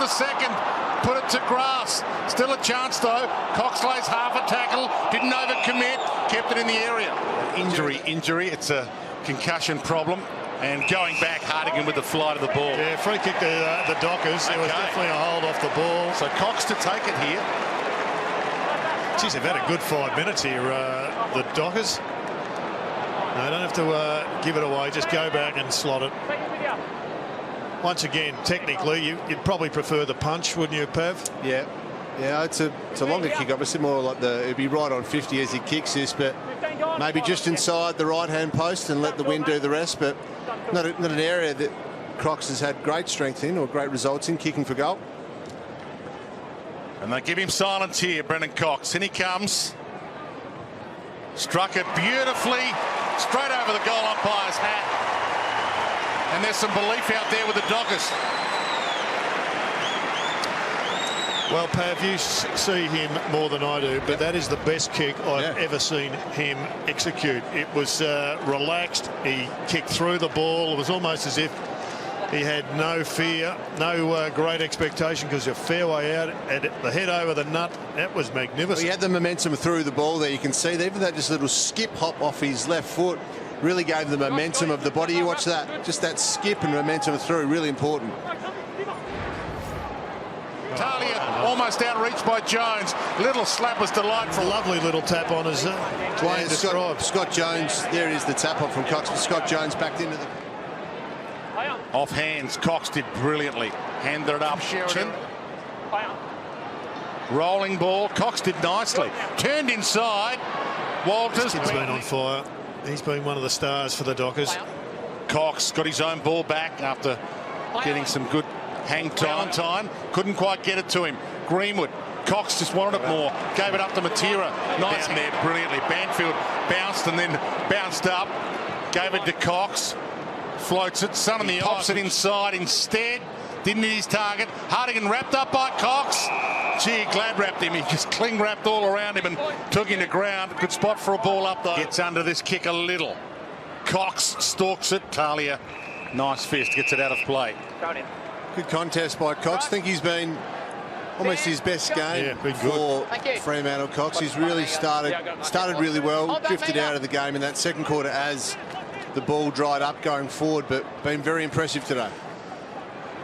second. Put it to grass. Still a chance though. Cox lays half a tackle. Didn't overcommit. Kept it in the area. Injury. It's a concussion problem. And going back, Hartigan with the flight of the ball. Yeah, free kick to the Dockers. There was definitely a hold off the ball. So Cox to take it here. Geez, they've had a good 5 minutes here, the Dockers. No, don't have to give it away. Just go back and slot it. Once again, technically, you'd probably prefer the punch, wouldn't you, Pav? Yeah. Yeah, it's a longer kick. Obviously, more like it'd be right on 50 as he kicks this, but maybe just inside the right-hand post and let the wind do the rest. But not an area that Cox has had great strength in or great results in kicking for goal. And they give him silence here, Brennan Cox. In he comes. Struck it beautifully, straight over the goal umpire's hat. And there's some belief out there with the Dockers. Well, Pav, you see him more than I do, but that is the best kick I've ever seen him execute. It was relaxed. He kicked through the ball. It was almost as if he had no fear, no great expectation, because a fair way out and the head over the nut. That was magnificent. Well, he had the momentum through the ball there. You can see even that just little skip hop off his left foot really gave the momentum of the body. You watch that, just that skip and momentum through, really important. Talia almost outreached by Jones. Little slap was delightful. Lovely little tap on his Dwayne described. Scott Jones, there it is, the tap up from Cox. Scott Jones backed into the... Off hands, Cox did brilliantly. Handed it up, Sheridan. Rolling ball, Cox did nicely. Turned inside. Walters. He's been on fire. He's been one of the stars for the Dockers. Cox got his own ball back after getting some good hang time. Couldn't quite get it to him. Greenwood. Cox just wanted it more. Gave it up to Matera. Nice down there brilliantly. Banfield bounced and then bounced up. Gave it to Cox. Floats it. Son in the pops it inside instead. Didn't hit his target. Hartigan wrapped up by Cox. Gee, glad wrapped him. He just cling wrapped all around him and took him to ground. Good spot for a ball up though. Gets under this kick a little. Cox stalks it. Talia, nice fist, gets it out of play. Good contest by Cox. I think he's been almost his best game for Fremantle. Cox. He's really started really well. Drifted out of the game in that second quarter as the ball dried up going forward, but been very impressive today.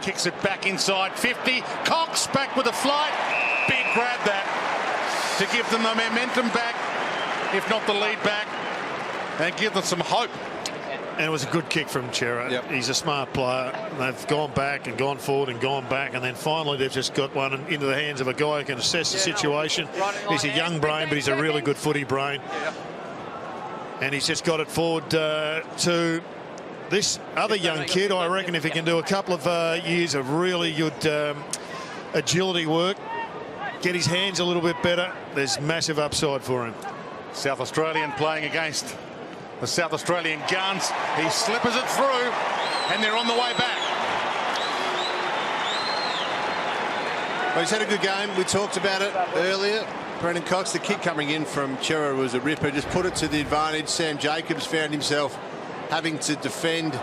Kicks it back inside 50. Cox back with a flight. Big grab that to give them the momentum back, if not the lead back, and give them some hope. And it was a good kick from Chera. He's a smart player. They've gone back and gone forward and gone back, and then finally they've just got one into the hands of a guy who can assess the situation. He's a young brain, but he's a really good footy brain. And he's just got it forward to this other young kid. I reckon if he can do a couple of years of really good agility work, get his hands a little bit better, there's massive upside for him. South Australian playing against the South Australian Guns. He slippers it through and they're on the way back. Well, he's had a good game. We talked about it earlier. Brennan Cox, the kick coming in from Chera was a ripper. Just put it to the advantage. Sam Jacobs found himself having to defend,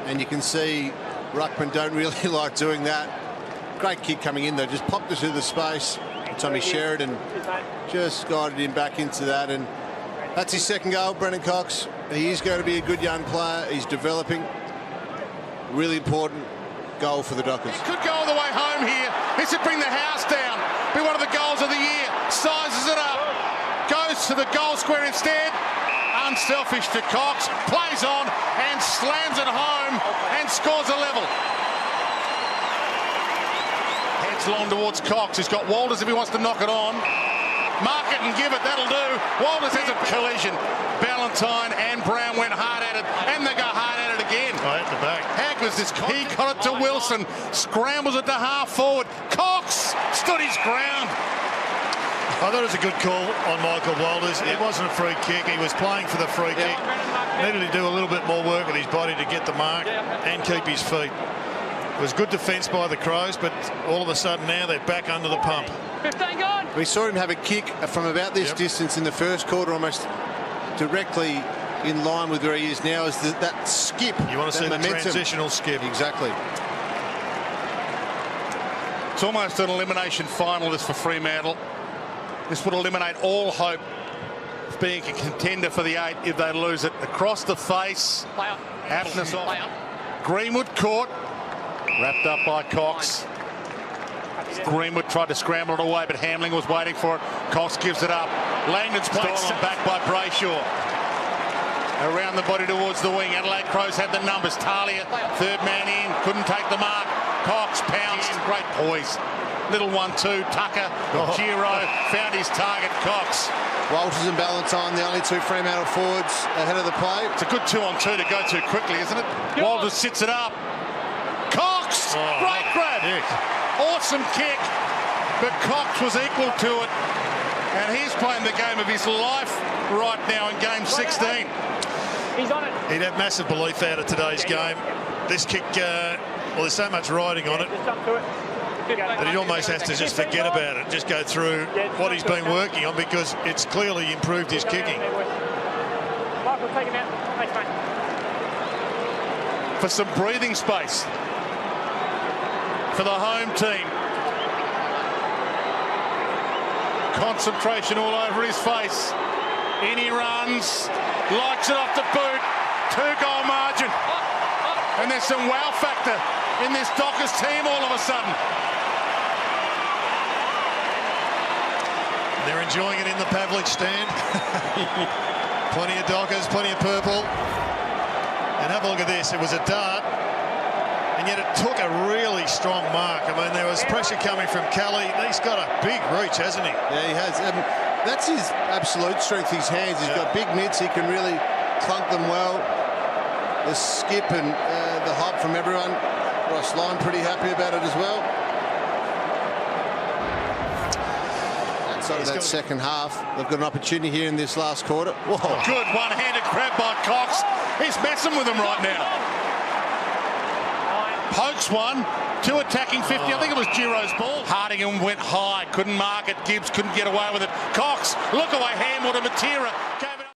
and you can see ruckman don't really like doing that. Great kick coming in though. Just popped it through the space. Tommy Sheridan just guided him back into that, and that's his second goal. Brennan Cox, he is going to be a good young player. He's developing. Really important goal for the Dockers. He could go all the way home here. This would bring the house down. Be one of the goals of the year. Sizes it up. Goes to the goal square instead. Unselfish to Cox. Plays on and slams it home and scores a level. Heads long towards Cox. He's got Walters if he wants to knock it on. Mark it and give it. That'll do. Walters has a collision. Ballantyne and Brown went hard at it, and they go hard at it again. Right at the back. How good's this? He got it to Wilson. Scrambles it to half forward. Cox stood his ground. I thought it was a good call on Michael Walters. It wasn't a free kick. He was playing for the free kick. Needed to do a little bit more work with his body to get the mark and keep his feet. It was good defence by the Crows, but all of a sudden now they're back under the pump. 15 gone. We saw him have a kick from about this distance in the first quarter, almost directly in line with where he is now. Is that skip? You want to see the transitional skip. Exactly. It's almost an elimination final, this, for Fremantle. This would eliminate all hope of being a contender for the 8 if they lose it. Across the face. Aptness off. Greenwood caught. Wrapped up by Cox. Greenwood tried to scramble it away, but Hamling was waiting for it. Cox gives it up. Langdon's stolen back by Brayshaw. Around the body towards the wing. Adelaide Crows had the numbers. Talia, third man in, couldn't take the mark. Cox pounced. Great poise. Little 1-2. Tucker, Giro found his target. Cox. Walters and Ballantyne, the only 2 Fremantle forwards ahead of the play. It's a good 2-on-2 to go too quickly, isn't it? Walters sits it up. Cox! Great grab! Awesome kick. But Cox was equal to it. And he's playing the game of his life right now in game 16. He's on it. He'd have massive belief out of today's game. This kick, well, there's so much riding on it that he almost has to just forget about it, just go through what he's been working on, because it's clearly improved his kicking. Michael, take him out. Thanks, mate. For some breathing space for the home team. Concentration all over his face. In he runs, lights it off the boot, 2-goal margin. And there's some wow factor in this Dockers team all of a sudden. They're enjoying it in the Pavlich stand. Plenty of Dockers, plenty of purple. And have a look at this, it was a dart, and yet it took a really strong mark. I mean, there was pressure coming from Kelly. He's got a big reach, hasn't he? Yeah, he has. That's his absolute strength, his hands. He's got big mitts. He can really clunk them well. The skip and the hop from everyone. Ross Lyon pretty happy about it as well. Outside of that second half, they've got an opportunity here in this last quarter. Whoa. Good one-handed grab by Cox. He's messing with him right now. Pokes one. 2 attacking 50. I think it was Giro's ball. Hardingham went high. Couldn't mark it. Gibbs couldn't get away with it. Cox, look away. Hamilton, Matera. Gave it